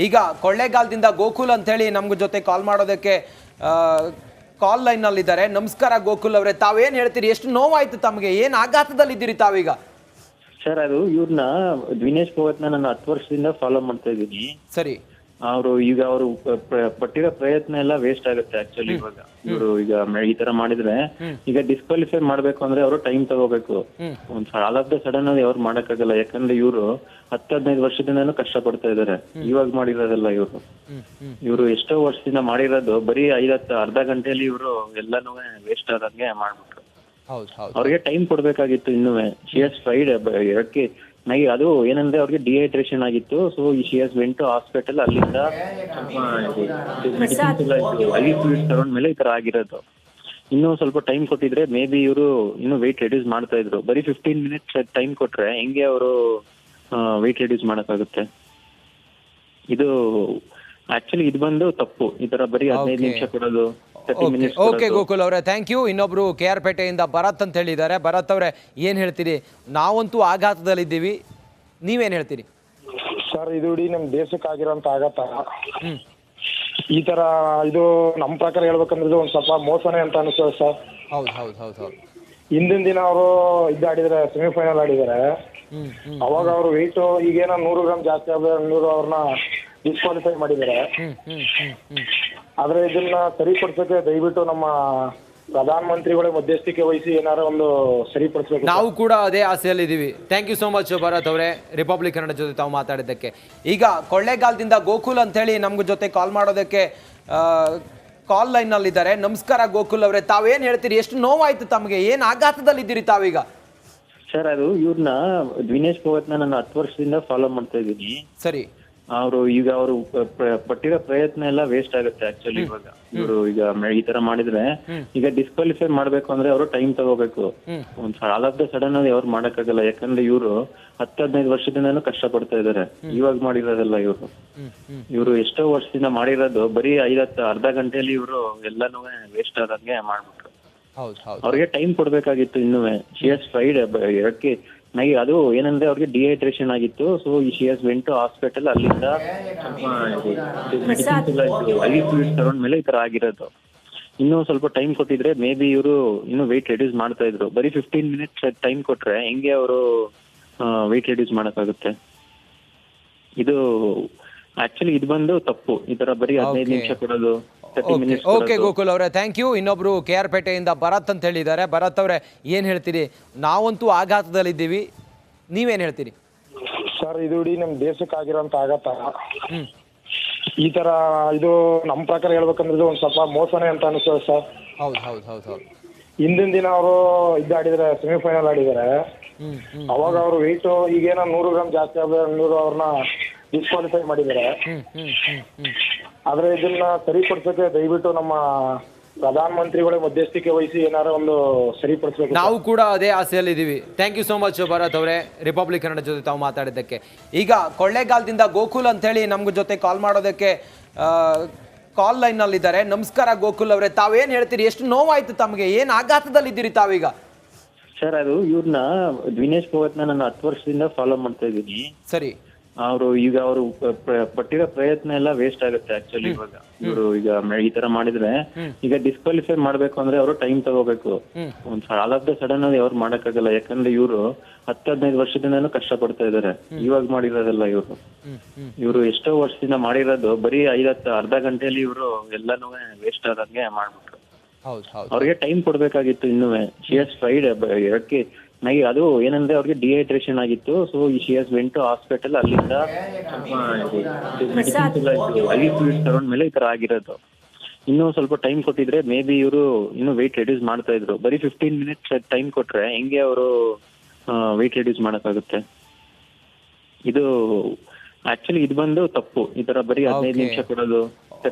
ಈಗ ಕೊಳ್ಳೇಗಾಲದಿಂದ ಗೋಕುಲ್ ಅಂತ ಹೇಳಿ ನಮ್ಗೆ ಜೊತೆ ಕಾಲ್ ಮಾಡೋದಕ್ಕೆ ಕಾಲ್ ಲೈನ್ ನಲ್ಲಿ ಇದ್ದಾರೆ. ನಮಸ್ಕಾರ ಗೋಕುಲ್ ಅವರೇ, ತಾವೇನ್ ಹೇಳ್ತೀರಿ? ಎಷ್ಟು ನೋವಾಯ್ತು ತಮಗೆ? ಏನ್ ಆಘಾತದಲ್ಲಿ ಇದ್ದೀರಿ ತಾವೀಗ? ಸರ್, ಅದು ಇವ್ರನ್ನ ದಿನೇಶ್ ಪೋಗತ್ನ ನಾನು 10 ವರ್ಷದಿಂದ ಫಾಲೋ ಮಾಡ್ತಾ ಇದ್ದೀನಿ. ಸರಿ. ಅವರು ಪಟ್ಟಿರೋ ಪ್ರಯತ್ನ ಎಲ್ಲ ವೇಸ್ಟ್ ಆಗುತ್ತೆ ಆಕ್ಚುಲಿ. ಇವಾಗ ಇವರು ಈಗ ಈ ತರ ಮಾಡಿದ್ರೆ ಈಗ ಡಿಸ್ಕ್ವಾಲಿಫೈ ಮಾಡ್ಬೇಕು ಅಂದ್ರೆ ಅವರು ಟೈಮ್ ತಗೋಬೇಕು. ಆಲ್ ಆಫ್ ದ ಸಡನ್ ಆಗಿ ಅವ್ರು ಮಾಡಕ್ಕಾಗಲ್ಲ. ಯಾಕಂದ್ರೆ ಇವರು 10-15 ವರ್ಷದಿಂದನೂ ಕಷ್ಟ ಪಡ್ತಾ ಇದಾರೆ. ಇವಾಗ ಮಾಡಿರೋದಲ್ಲ ಇವರು ಎಷ್ಟೋ ವರ್ಷದಿಂದ ಮಾಡಿರೋದು. ಬರೀ ಅರ್ಧ ಗಂಟೆಯಲ್ಲಿ ಇವರು ಎಲ್ಲಾನು ವೇಸ್ಟ್ ಆದಂಗೆ ಮಾಡ್ಬಿಟ್ರು. ಅವ್ರಿಗೆ ಟೈಮ್ ಕೊಡ್ಬೇಕಾಗಿತ್ತು ಇನ್ನೂ. ಶಿ ಹ್ಯಾಸ್ ಟ್ರೈಡ್ ಎರಕ್ಕೆ ಅದು ಏನಂದ್ರೆ ಅವ್ರಿಗೆ ಡಿಹೈಡ್ರೇಷನ್ ಆಗಿತ್ತು. So she has went to hospital. ಅಲ್ಲಿಂದ ಮೆಡಿಸಿನ್ಸ್ ಎಲ್ಲ ಐವಿ ಫ್ಲೂಯಿಡ್ಸ್ ತಗೊಂಡ್ಮೇಲೆ ಈ ತರ ಆಗಿರೋದು. ಇನ್ನೂ ಸ್ವಲ್ಪ ಟೈಮ್ ಕೊಟ್ಟಿದ್ರೆ ಮೇ ಬಿ ಇವರು ಇನ್ನೂ ವೆಯ್ಟ್ ರೆಡ್ಯೂಸ್ ಮಾಡ್ತಾ ಇದ್ರು. ಬರೀ 15 ಮಿನಿಟ್ಸ್ ಟೈಮ್ ಕೊಟ್ರೆ ಹೆಂಗೆ ಅವರು ವೆಯ್ಟ್ ರೆಡ್ಯೂಸ್ ಮಾಡಕ್ಕಾಗುತ್ತೆ? ಇದು ಆಕ್ಚುಲಿ ಇದು ಬಂದು ತಪ್ಪು. ಈ ತರ ಬರೀ 15 ನಿಮಿಷ ಕೊಡೋದು. ಓಕೆ ಗೋಕುಲ್ ಅವರೇ, ಥ್ಯಾಂಕ್ ಯು. ಇನ್ನೊಬ್ರು KR ಪೇಟೆಯಿಂದ ಭರತ್ ಅಂತ ಹೇಳಿದ್ದಾರೆ. ಭರತ್ ಅವರೇ, ಏನ್ ಹೇಳ್ತೀರಿ? ನಾವಂತೂ ಆಘಾತದಲ್ಲಿದ್ದೀವಿ, ನೀವೇನ್ ಹೇಳ್ತೀರಿ? ಸರ್, ಇದು ಇಡೀ ನಮ್ ದೇಶಕ್ಕಾಗಿರೋಂತ ಆಘಾತ. ಈ ತರ ಇದು ನಮ್ಮ ಪ್ರಕಾರ ಹೇಳ್ಬೇಕಂದ್ರೆ ಒಂದ್ ಸ್ವಲ್ಪ ಮೋಸನೇ ಅಂತ ಅನಿಸ್ತದೆ ಸರ್. ಹೌದು. ಹಿಂದಿನ ದಿನ ಅವರು ಆಡಿದಾರೆ, ಸೆಮಿಫೈನಲ್ ಆಡಿದಾರೆ. ಅವಾಗ ಅವರು ವೆಯ್ಟ್ ಈಗೇನೋ 100 ಗ್ರಾಮ್ ಜಾಸ್ತಿ ಆದ್ರೆ ಅವ್ರನ್ನ ಡಿಸ್ಕ್ವಾಲಿಫೈ ಮಾಡಿದ್ದಾರೆ. ಆದ್ರೆ ಇದನ್ನ ಸರಿಪಡಿಸಕ್ಕೆ ದಯವಿಟ್ಟು ನಮ್ಮ ಪ್ರಧಾನ ಮಂತ್ರಿಗಳೇ ಮಧ್ಯಸ್ಥಿಕೆ ವಹಿಸಿ ಏನಾರ ಒಂದು ಸರಿಪಡಿಸಬೇಕು. ನಾವು ಕೂಡ ಅದೇ ಆಸೆಯಲ್ಲಿ ಇದ್ದೀವಿ. Thank you so much Bharat ಅವರೇ, ರಿಪಬ್ಲಿಕ್ ಕನ್ನಡ ಜೊತೆ ತಾವು ಮಾತಾಡಿದ್ದಕ್ಕೆ. ಈಗ ಕೊಳ್ಳೇಗಾಲದಿಂದ ಗೋಕುಲ್ ಅಂತ ಹೇಳಿ ನಮ್ಗೆ ಜೊತೆ ಕಾಲ್ ಮಾಡೋದಕ್ಕೆ ಕಾಲ್ ಲೈನ್ ನಲ್ಲಿ ಇದ್ದಾರೆ. ನಮಸ್ಕಾರ ಗೋಕುಲ್ ಅವರೇ, ತಾವೇನ್ ಹೇಳ್ತೀರಿ? ಎಷ್ಟು ನೋವಾಯ್ತು ತಮಗೆ? ಏನ್ ಆಘಾತದಲ್ಲಿ ಇದ್ದೀರಿ ತಾವೀಗ? ಸರ್, ಅದು ಇವ್ರನ್ನ ದಿನೇಶ್ ಪೋಗತ್ನ ನಾನು 10 ವರ್ಷದಿಂದ ಫಾಲೋ ಮಾಡ್ತಾ ಇದ್ದೀನಿ. ಸರಿ. ಅವರು ಪಟ್ಟಿರೋ ಪ್ರಯತ್ನ ಎಲ್ಲ ವೇಸ್ಟ್ ಆಗುತ್ತೆ ಆಕ್ಚುಲಿ. ಇವಾಗ ಇವರು ಈಗ ಈ ತರ ಮಾಡಿದ್ರೆ ಈಗ ಡಿಸ್ಕ್ವಾಲಿಫೈ ಮಾಡ್ಬೇಕು ಅಂದ್ರೆ ಅವರು ಟೈಮ್ ತಗೋಬೇಕು. ಆಲ್ ಆಫ್ ದ ಸಡನ್ ಆಗಿ ಅವ್ರು ಮಾಡಕ್ಕಾಗಲ್ಲ. ಯಾಕಂದ್ರೆ ಇವರು 10-15 ವರ್ಷದಿಂದನೂ ಕಷ್ಟ ಪಡ್ತಾ ಇದಾರೆ. ಇವಾಗ ಮಾಡಿರೋದಲ್ಲ ಇವರು ಎಷ್ಟೋ ವರ್ಷದಿಂದ ಮಾಡಿರೋದು. ಬರೀ ಅರ್ಧ ಗಂಟೆಯಲ್ಲಿ ಇವರು ಎಲ್ಲಾನು ವೇಸ್ಟ್ ಆದಂಗೆ ಮಾಡ್ಬಿಟ್ರು. ಅವ್ರಿಗೆ ಟೈಮ್ ಕೊಡ್ಬೇಕಾಗಿತ್ತು ಇನ್ನೂ. ಶಿ ಹ್ಯಾಸ್ ಟ್ರೈಡ್ ಎರಕ್ಕೆ ಅದು ಏನಂದ್ರೆ ಅವ್ರಿಗೆ ಡಿಹೈಡ್ರೇಷನ್ ಆಗಿತ್ತು. So she has went to hospital. ಅಲ್ಲಿಂದ ಮೆಡಿಸಿನ್ಸ್ ಎಲ್ಲ ಐವಿ ಫ್ಲೂಯಿಡ್ಸ್ ತಗೊಂಡ್ಮೇಲೆ ಈ ತರ ಆಗಿರೋದು. ಇನ್ನೂ ಸ್ವಲ್ಪ ಟೈಮ್ ಕೊಟ್ಟಿದ್ರೆ ಮೇ ಬಿ ಇವರು ಇನ್ನೂ ವೆಯ್ಟ್ ರೆಡ್ಯೂಸ್ ಮಾಡ್ತಾ ಇದ್ರು. ಬರೀ 15 ಮಿನಿಟ್ಸ್ ಟೈಮ್ ಕೊಟ್ರೆ ಹೆಂಗೆ ಅವರು ವೆಯ್ಟ್ ರೆಡ್ಯೂಸ್ ಮಾಡಕ್ಕಾಗುತ್ತೆ? ಇದು ಆಕ್ಚುಲಿ ಇದು ಬಂದು ತಪ್ಪು. ಈ ತರ ಬರೀ 15 ನಿಮಿಷ ಕೊಡೋದು. ಓಕೆ ಗೋಕುಲ್ ಅವರೇ, ಥ್ಯಾಂಕ್ ಯು. ಇನ್ನೊಬ್ರು KR ಪೇಟೆಯಿಂದ ಭರತ್ ಅಂತ ಹೇಳಿದ್ದಾರೆ. ಭರತ್ ಅವರೇ, ಏನ್ ಹೇಳ್ತೀರಿ? ನಾವಂತೂ ಆಘಾತದಲ್ಲಿದ್ದೀವಿ, ನೀವೇನ್ ಹೇಳ್ತೀರಿ? ಸರ್, ಇದು ಇಡೀ ನಮ್ ದೇಶಕ್ಕಾಗಿರೋಂತ ಆಘಾತ. ಈ ತರ ಇದು ನಮ್ಮ ಪ್ರಕಾರ ಹೇಳ್ಬೇಕಂದ್ರೆ ಒಂದ್ ಸ್ವಲ್ಪ ಮೋಸನೇ ಅಂತ ಅನಿಸ್ತದೆ ಸರ್. ಹೌದು. ಹಿಂದಿನ ದಿನ ಅವರು ಆಡಿದಾರೆ, ಸೆಮಿಫೈನಲ್ ಆಡಿದಾರೆ. ಅವಾಗ ಅವರು ವೆಯ್ಟ್ ಈಗೇನೋ 100 ಗ್ರಾಮ್ ಜಾಸ್ತಿ ಆದ್ರೆ ಅವ್ರನ್ನ ಡಿಸ್ಕ್ವಾಲಿಫೈ ಮಾಡಿದ್ದಾರೆ. ಆದ್ರೆ ಇದನ್ನ ಸರಿಪಡಿಸಕ್ಕೆ ದಯವಿಟ್ಟು ನಮ್ಮ ಪ್ರಧಾನ ಮಂತ್ರಿಗಳೇ ಮಧ್ಯಸ್ಥಿಕೆ ವಹಿಸಿ ಏನಾರ ಒಂದು ಸರಿಪಡಿಸಬೇಕು. ನಾವು ಕೂಡ ಅದೇ ಆಸೆಯಲ್ಲಿ ಇದ್ದೀವಿ. Thank you so much Bharat ಅವರೇ, ರಿಪಬ್ಲಿಕ್ ಕನ್ನಡ ಜೊತೆ ತಾವು ಮಾತಾಡಿದ್ದಕ್ಕೆ. ಈಗ ಕೊಳ್ಳೇಗಾಲದಿಂದ ಗೋಕುಲ್ ಅಂತ ಹೇಳಿ ನಮ್ಗೆ ಜೊತೆ ಕಾಲ್ ಮಾಡೋದಕ್ಕೆ ಕಾಲ್ ಲೈನ್ ನಲ್ಲಿ ಇದ್ದಾರೆ. ನಮಸ್ಕಾರ ಗೋಕುಲ್ ಅವರೇ, ತಾವೇನ್ ಹೇಳ್ತೀರಿ? ಎಷ್ಟು ನೋವಾಯ್ತು ತಮಗೆ? ಏನ್ ಆಘಾತದಲ್ಲಿ ಇದ್ದೀರಿ ತಾವೀಗ? ಸರ್, ಅದು ಇವ್ರನ್ನ ದಿನೇಶ್ ಪೋಗತ್ನ ನಾನು 10 ವರ್ಷದಿಂದ ಫಾಲೋ ಮಾಡ್ತಾ ಇದ್ದೀನಿ. ಸರಿ. ಅವರು ಪಟ್ಟಿರೋ ಪ್ರಯತ್ನ ಎಲ್ಲ ವೇಸ್ಟ್ ಆಗುತ್ತೆ ಆಕ್ಚುಲಿ. ಇವಾಗ ಇವರು ಈಗ ಈ ತರ ಮಾಡಿದ್ರೆ ಈಗ ಡಿಸ್ಕ್ವಾಲಿಫೈ ಮಾಡ್ಬೇಕು ಅಂದ್ರೆ ಅವರು ಟೈಮ್ ತಗೋಬೇಕು. ಆಲ್ ಆಫ್ ದ ಸಡನ್ ಆಗಿ ಅವ್ರು ಮಾಡಕ್ಕಾಗಲ್ಲ. ಯಾಕಂದ್ರೆ ಇವರು 10-15 ವರ್ಷದಿಂದನೂ ಕಷ್ಟ ಪಡ್ತಾ ಇದಾರೆ. ಇವಾಗ ಮಾಡಿರೋದಲ್ಲ ಇವರು ಎಷ್ಟೋ ವರ್ಷದಿಂದ ಮಾಡಿರೋದು. ಬರೀ ಅರ್ಧ ಗಂಟೆಯಲ್ಲಿ ಇವರು ಎಲ್ಲಾನು ವೇಸ್ಟ್ ಆದಂಗೆ ಮಾಡ್ಬಿಟ್ರು. ಅವ್ರಿಗೆ ಟೈಮ್ ಕೊಡ್ಬೇಕಾಗಿತ್ತು ಇನ್ನೂ. ಶಿ ಹ್ಯಾಸ್ ಟ್ರೈಡ್ ಎರಕ್ಕೆ ಅದು ಏನಂದ್ರೆ ಅವ್ರಿಗೆ ಡಿಹೈಡ್ರೇಷನ್ ಆಗಿತ್ತು. So she has went to hospital. ಅಲ್ಲಿಂದ ಮೆಡಿಸಿನ್ಸ್ ಎಲ್ಲ ಐವಿ ಫ್ಲೂಯಿಡ್ಸ್ ತಗೊಂಡ್ಮೇಲೆ ಈ ತರ ಆಗಿರೋದು. ಇನ್ನೂ ಸ್ವಲ್ಪ ಟೈಮ್ ಕೊಟ್ಟಿದ್ರೆ ಮೇ ಬಿ ಇವರು ಇನ್ನೂ ವೆಯ್ಟ್ ರೆಡ್ಯೂಸ್ ಮಾಡ್ತಾ ಇದ್ರು. ಬರೀ 15 ಮಿನಿಟ್ಸ್ ಟೈಮ್ ಕೊಟ್ರೆ ಹೆಂಗೆ ಅವರು ವೆಯ್ಟ್ ರೆಡ್ಯೂಸ್ ಮಾಡಕ್ಕಾಗುತ್ತೆ? ಇದು ಆಕ್ಚುಲಿ ಇದು ಬಂದು ತಪ್ಪು. ಈ ತರ ಬರೀ 15 ನಿಮಿಷ ಕೊಡೋದು.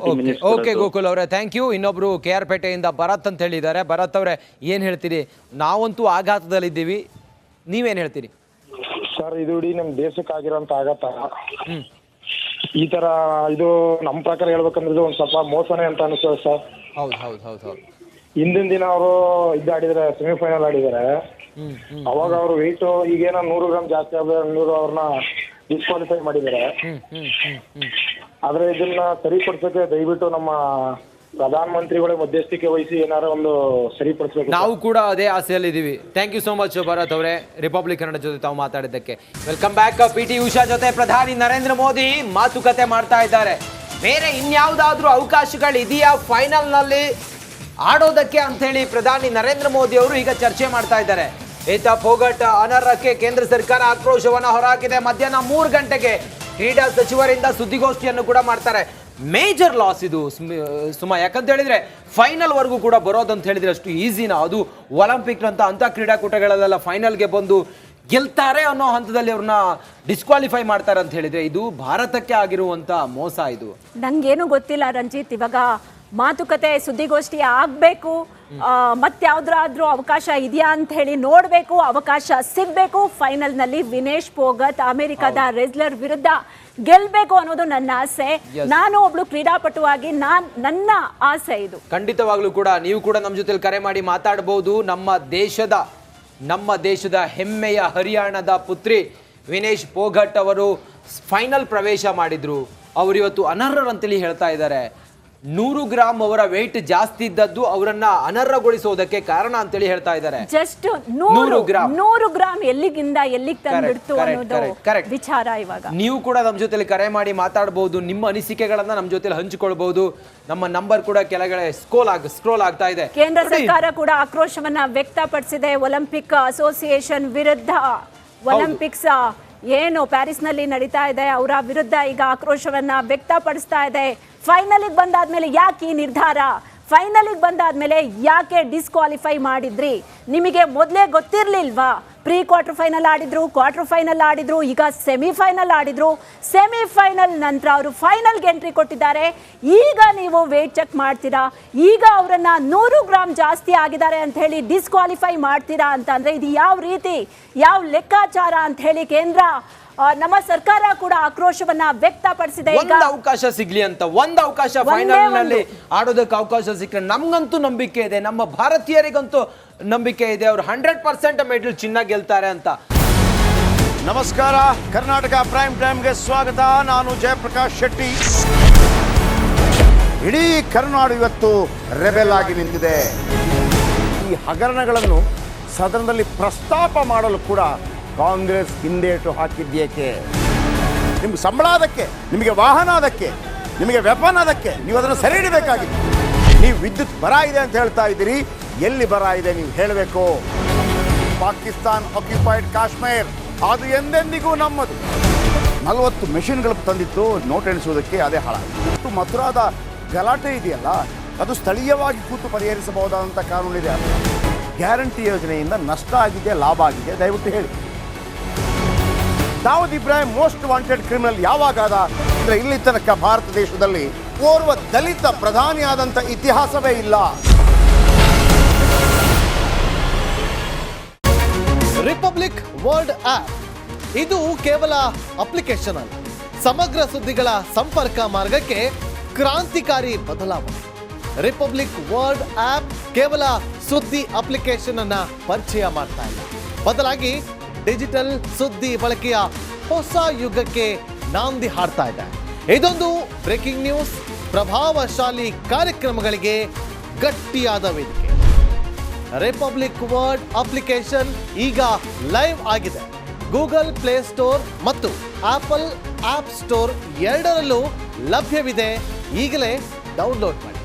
ಓಕೆ ಗೋಕುಲ್ ಅವರೇ, ಥ್ಯಾಂಕ್ ಯು. ಇನ್ನೊಬ್ರು KR ಪೇಟೆಯಿಂದ ಭರತ್ ಅಂತ ಹೇಳಿದ್ದಾರೆ. ಭರತ್ ಅವರೇ, ಏನ್ ಹೇಳ್ತೀರಿ? ನಾವಂತೂ ಆಘಾತದಲ್ಲಿದ್ದೀವಿ, ನೀವೇನ್ ಹೇಳ್ತೀರಿ? ಸರ್, ಇದು ಇಡೀ ನಮ್ ದೇಶಕ್ಕಾಗಿರೋಂತ ಆಘಾತ. ಈ ತರ ಇದು ನಮ್ಮ ಪ್ರಕಾರ ಹೇಳ್ಬೇಕಂದ್ರೆ ಒಂದ್ ಸ್ವಲ್ಪ ಮೋಸನೇ ಅಂತ ಅನಿಸ್ತದೆ ಸರ್. ಹೌದು. ಹಿಂದಿನ ದಿನ ಅವರು ಆಡಿದಾರೆ, ಸೆಮಿಫೈನಲ್ ಆಡಿದಾರೆ. ಅವಾಗ ಅವರು ವೆಯ್ಟ್ ಈಗೇನೋ 100 ಗ್ರಾಮ್ ಜಾಸ್ತಿ ಆದ್ರೆ ಅವ್ರನ್ನ ಡಿಸ್ಕ್ವಾಲಿಫೈ ಮಾಡಿದ್ದಾರೆ. ಆದ್ರೆ ಇದನ್ನ ಸರಿಪಡಿಸಕ್ಕೆ ದಯವಿಟ್ಟು ನಮ್ಮ ಪ್ರಧಾನ ಮಂತ್ರಿಗಳೇ ಮಧ್ಯಸ್ಥಿಕೆ ವಹಿಸಿ ಏನಾರ ಒಂದು ಸರಿಪಡಿಸಬೇಕು. ನಾವು ಕೂಡ ಅದೇ ಆಸೆಯಲ್ಲಿ ಇದೀವಿ. Thank you so much Bharat ಅವರೇ, ರಿಪಬ್ಲಿಕ್ ಕನ್ನಡ ಜೊತೆ ತಾವು ಮಾತಾಡಿದ್ದಕ್ಕೆ. Welcome back. PT ಉಷಾ ಜೊತೆ ಪ್ರಧಾನಿ ನರೇಂದ್ರ ಮೋದಿ ಮಾತುಕತೆ ಮಾಡ್ತಾ ಇದ್ದಾರೆ. ಬೇರೆ ಇನ್ಯಾವುದಾದ್ರೂ ಅವಕಾಶಗಳು ಇದೆಯಾ ಫೈನಲ್ ನಲ್ಲಿ ಆಡೋದಕ್ಕೆ ಅಂತ ಹೇಳಿ ಪ್ರಧಾನಿ ನರೇಂದ್ರ ಮೋದಿ ಅವರು ಈಗ ಚರ್ಚೆ ಮಾಡ್ತಾ ಇದ್ದಾರೆ. ಈತ ಫೋಗಟ್ ಅನರ್ಹಕ್ಕೆ ಕೇಂದ್ರ ಸರ್ಕಾರ ಆಕ್ರೋಶವನ್ನ ಹೊರಹಾಕಿದೆ. ಮಧ್ಯಾಹ್ನ 3 ಗಂಟೆಗೆ ಕ್ರೀಡಾ ಸಚಿವರಿಂದ ಸುದ್ದಿಗೋಷ್ಠಿಯನ್ನು ಕೂಡ ಮಾಡ್ತಾರೆ. ಮೇಜರ್ ಲಾಸ್ ಇದು ಸುಮಾ, ಯಾಕಂತ ಹೇಳಿದ್ರೆ ಫೈನಲ್ ವರ್ಗೂ ಕೂಡ ಬರೋದಂತ ಹೇಳಿದ್ರೆ ಅಷ್ಟು ಈಸಿನ, ಅದು ಒಲಿಂಪಿಕ್ ಅಂತ ಕ್ರೀಡಾಕೂಟಗಳಲ್ಲೆಲ್ಲ ಫೈನಲ್ಗೆ ಬಂದು ಗೆಲ್ತಾರೆ ಅನ್ನೋ ಹಂತದಲ್ಲಿ ಅವ್ರನ್ನ ಡಿಸ್ಕ್ವಾಲಿಫೈ ಮಾಡ್ತಾರೆ ಅಂತ ಹೇಳಿದ್ರೆ ಇದು ಭಾರತಕ್ಕೆ ಆಗಿರುವಂತ ಮೋಸ. ಇದು ನಂಗೇನು ಗೊತ್ತಿಲ್ಲ ರಂಜಿತ್. ಇವಾಗ ಮಾತುಕತೆ ಸುದ್ದಿಗೋಷ್ಠಿ ಆಗ್ಬೇಕು, ಮತ್ಯಾವ್ದಾದ್ರೂ ಅವಕಾಶ ಇದೆಯಾ ಅಂತ ಹೇಳಿ ನೋಡ್ಬೇಕು, ಅವಕಾಶ ಸಿಗ್ಬೇಕು. ಫೈನಲ್ ನಲ್ಲಿ ವಿನೇಶ್ ಫೋಗಟ್ ಅಮೆರಿಕದ ರೆಸ್ಲರ್ ವಿರುದ್ಧ ಗೆಲ್ಬೇಕು ಅನ್ನೋದು ನನ್ನ ಆಸೆ. ನಾನು ಒಬ್ಳು ಕ್ರೀಡಾಪಟುವಾಗಿ ನನ್ನ ಆಸೆ ಇದು. ಖಂಡಿತವಾಗ್ಲೂ ಕೂಡ ನೀವು ಕೂಡ ನಮ್ಮ ಜೊತೆ ಕರೆ ಮಾಡಿ ಮಾತಾಡಬಹುದು. ನಮ್ಮ ದೇಶದ ಹೆಮ್ಮೆಯ ಹರಿಯಾಣದ ಪುತ್ರಿ ವಿನೇಶ್ ಫೋಗಟ್ ಅವರು ಫೈನಲ್ ಪ್ರವೇಶ ಮಾಡಿದ್ರು. ಅವರು ಇವತ್ತು ಅನರ್ಹರಂತೇಳಿ ಹೇಳ್ತಾ ಇದ್ದಾರೆ. 100 ಗ್ರಾಮ್ ಅವರ ವೆಯ್ಟ್ ಜಾಸ್ತಿ ಇದ್ದದ್ದು ಅವರನ್ನ ಅನರ್ಹಗೊಳಿಸೋದಕ್ಕೆ ಕಾರಣ ಅಂತೇಳಿ ಹೇಳ್ತಾ ಇದ್ದಾರೆ. ಜಸ್ಟ್ 100 ಗ್ರಾಮ್ ಎಲ್ಲಿಗಿಂದ ಎಲ್ಲಿಗೆ ತಂದ್ಬಿಡ್ತು ಅನ್ನೋದು ವಿಚಾರ. ಇವಾಗ ನೀವು ಕೂಡ ನಮ್ಮ ಜೊತೆಲಿ ಕರೆ ಮಾಡಿ ಮಾತಾಡಬಹುದು. ನಿಮ್ಮ ಅನಿಸಿಕೆಗಳನ್ನ ನಮ್ಮ ಜೊತೆಲಿ ಹಂಚಿಕೊಳ್ಬಹುದು. ನಮ್ಮ ನಂಬರ್ ಕೂಡ ಕೆಳಗಡೆ ಸ್ಕ್ರೋಲ್ ಆಗ್ತಾ ಇದೆ. ಕೇಂದ್ರ ಸರ್ಕಾರ ಕೂಡ ಆಕ್ರೋಶವನ್ನ ವ್ಯಕ್ತಪಡಿಸಿದೆ ಒಲಿಂಪಿಕ್ ಅಸೋಸಿಯೇಷನ್ ವಿರುದ್ಧ. ಒಲಿಂಪಿಕ್ಸ್ ಏನು ಪ್ಯಾರಿಸ್ ನಲ್ಲಿ ನಡೀತಾ ಇದೆ ಅವರ ವಿರುದ್ಧ ಈಗ ಆಕ್ರೋಶವನ್ನ ವ್ಯಕ್ತಪಡಿಸ್ತಾ ಇದೆ. ಫೈನಲಿಗೆ ಬಂದಾದ್ಮೇಲೆ ಯಾಕೆ ಈ ನಿರ್ಧಾರ, ಫೈನಲಿಗೆ ಬಂದಾದ್ಮೇಲೆ ಯಾಕೆ ಡಿಸ್ಕ್ವಾಲಿಫೈ ಮಾಡಿದ್ರಿ? ನಿಮಗೆ ಮೊದಲೇ ಗೊತ್ತಿರ್ಲಿಲ್ವಾ? ಪ್ರೀ ಕ್ವಾರ್ಟರ್ ಫೈನಲ್ ಆಡಿದ್ರು, ಕ್ವಾರ್ಟರ್ ಫೈನಲ್ ಆಡಿದ್ರು, ಈಗ ಸೆಮಿಫೈನಲ್ ಆಡಿದ್ರು. ಸೆಮಿಫೈನಲ್ ನಂತರ ಅವರು ಫೈನಲ್ಗೆ ಎಂಟ್ರಿ ಕೊಟ್ಟಿದ್ದಾರೆ. ಈಗ ನೀವು ವೇಟ್ ಚೆಕ್ ಮಾಡ್ತೀರಾ? ಈಗ ಅವರನ್ನ 100 ಗ್ರಾಮ್ ಜಾಸ್ತಿ ಆಗಿದ್ದಾರೆ ಅಂತ ಹೇಳಿ ಡಿಸ್ಕ್ವಾಲಿಫೈ ಮಾಡ್ತೀರಾ ಅಂತಂದ್ರೆ ಇದು ಯಾವ ರೀತಿ, ಯಾವ ಲೆಕ್ಕಾಚಾರ ಅಂತ ಹೇಳಿ ಕೇಂದ್ರ ನಮ್ಮ ಸರ್ಕಾರ ಕೂಡ ಆಕ್ರೋಶವನ್ನ ವ್ಯಕ್ತಪಡಿಸಿದೆ. ಒಂದು ಅವಕಾಶ ಸಿಗ್ಲಿ ಅಂತ, ಒಂದು ಅವಕಾಶ ಫೈನಲ್ ನಲ್ಲಿ ಆಡೋದಕ್ಕೆ ಅವಕಾಶ ಸಿಕ್ಕರೆ ನಮ್ಗಂತೂ ನಂಬಿಕೆ ಇದೆ, ನಮ್ಮ ಭಾರತೀಯರಿಗಂತೂ ನಂಬಿಕೆ ಇದೆ, ಅವ್ರು 100% ಮೆಡಲ್ ಚಿನ್ನ ಗೆಲ್ತಾರೆ ಅಂತ. ನಮಸ್ಕಾರ, ಕರ್ನಾಟಕ ಪ್ರೈಮ್ ಟೈಮ್ಗೆ ಸ್ವಾಗತ. ನಾನು ಜಯಪ್ರಕಾಶ್ ಶೆಟ್ಟಿ. ಇಡೀ ಕರ್ನಾಡು ಇವತ್ತು ರೆಬೆಲ್ ಆಗಿ ನಿಂತಿದೆ. ಈ ಹಗರಣಗಳನ್ನು ಸದನದಲ್ಲಿ ಪ್ರಸ್ತಾಪ ಮಾಡಲು ಕೂಡ ಕಾಂಗ್ರೆಸ್ ಹಿಂದೇಟು ಹಾಕಿದ್ದೇಕೆ? ನಿಮ್ಗೆ ಸಂಬಳ ಅದಕ್ಕೆ, ನಿಮಗೆ ವಾಹನ ಅದಕ್ಕೆ, ನಿಮಗೆ ವೆಪನ್ ಅದಕ್ಕೆ, ನೀವು ಅದನ್ನು ಸೆರೆ ಹಿಡಿಬೇಕಾಗಿತ್ತು. ನೀವು ವಿದ್ಯುತ್ ಬರ ಇದೆ ಅಂತ ಹೇಳ್ತಾ ಇದ್ದೀರಿ, ಎಲ್ಲಿ ಬರ ಇದೆ ನೀವು ಹೇಳಬೇಕು. ಪಾಕಿಸ್ತಾನ್ ಆಕ್ಯುಪೈಡ್ ಕಾಶ್ಮೀರ್ ಅದು ಎಂದೆಂದಿಗೂ ನಮ್ಮದು. 40 ಮೆಷಿನ್ಗಳು ತಂದಿತ್ತು ನೋಟ್ ಎಣಿಸುವುದಕ್ಕೆ, ಅದೇ ಹಾಳಾಯಿತು. ಮಥುರಾದ ಗಲಾಟೆ ಇದೆಯಲ್ಲ, ಅದು ಸ್ಥಳೀಯವಾಗಿ ಕೂತು ಪರಿಹರಿಸಬಹುದಾದಂಥ ಕಾನೂನಿದೆ. ಗ್ಯಾರಂಟಿ ಯೋಜನೆಯಿಂದ ನಷ್ಟ ಆಗಿದೆ, ಲಾಭ ಆಗಿದೆ, ದಯವಿಟ್ಟು ಹೇಳಿ. Dawood Ibrahim most wanted criminal ಯಾವಾಗಾದ ಅಂದರೆ ಇಲ್ಲಿ ತನಕ ಭಾರತ ದೇಶದಲ್ಲಿ ಓರ್ವ ದಲಿತ ಪ್ರಧಾನಿಯಾದಂಥ ಇತಿಹಾಸವೇ ಇಲ್ಲ. ರಿಪಬ್ಲಿಕ್ ವರ್ಲ್ಡ್ ಆಪ್ ಇದು ಕೇವಲ ಅಪ್ಲಿಕೇಶನ್ ಅಲ್ಲ, ಸಮಗ್ರ ಸುದ್ದಿಗಳ ಸಂಪರ್ಕ ಮಾರ್ಗಕ್ಕೆ ಕ್ರಾಂತಿಕಾರಿ ಬದಲಾವಣೆ. ರಿಪಬ್ಲಿಕ್ ವರ್ಲ್ಡ್ ಆಪ್ ಕೇವಲ ಸುದ್ದಿ ಅಪ್ಲಿಕೇಶನ್ ಅನ್ನ ಪರಿಚಯ ಮಾಡ್ತಾ ಇಲ್ಲ, ಬದಲಾಗಿ ಡಿಜಿಟಲ್ ಸುದ್ದಿ ಬಳಕೆಯ ಹೊಸ ಯುಗಕ್ಕೆ ನಾಂದಿ ಹಾಡ್ತಾ ಇದೆ. ಇದೊಂದು ಬ್ರೇಕಿಂಗ್ ನ್ಯೂಸ್, ಪ್ರಭಾವಶಾಲಿ ಕಾರ್ಯಕ್ರಮಗಳಿಗೆ ಗಟ್ಟಿಯಾದ ವೇದಿಕೆ. ರಿಪಬ್ಲಿಕ್ ವರ್ಲ್ಡ್ ಅಪ್ಲಿಕೇಶನ್ ಈಗ ಲೈವ್ ಆಗಿದೆ. ಗೂಗಲ್ ಪ್ಲೇಸ್ಟೋರ್ ಮತ್ತು ಆಪಲ್ ಆಪ್ ಸ್ಟೋರ್ ಎರಡರಲ್ಲೂ ಲಭ್ಯವಿದೆ. ಈಗಲೇ ಡೌನ್ಲೋಡ್ ಮಾಡಿ.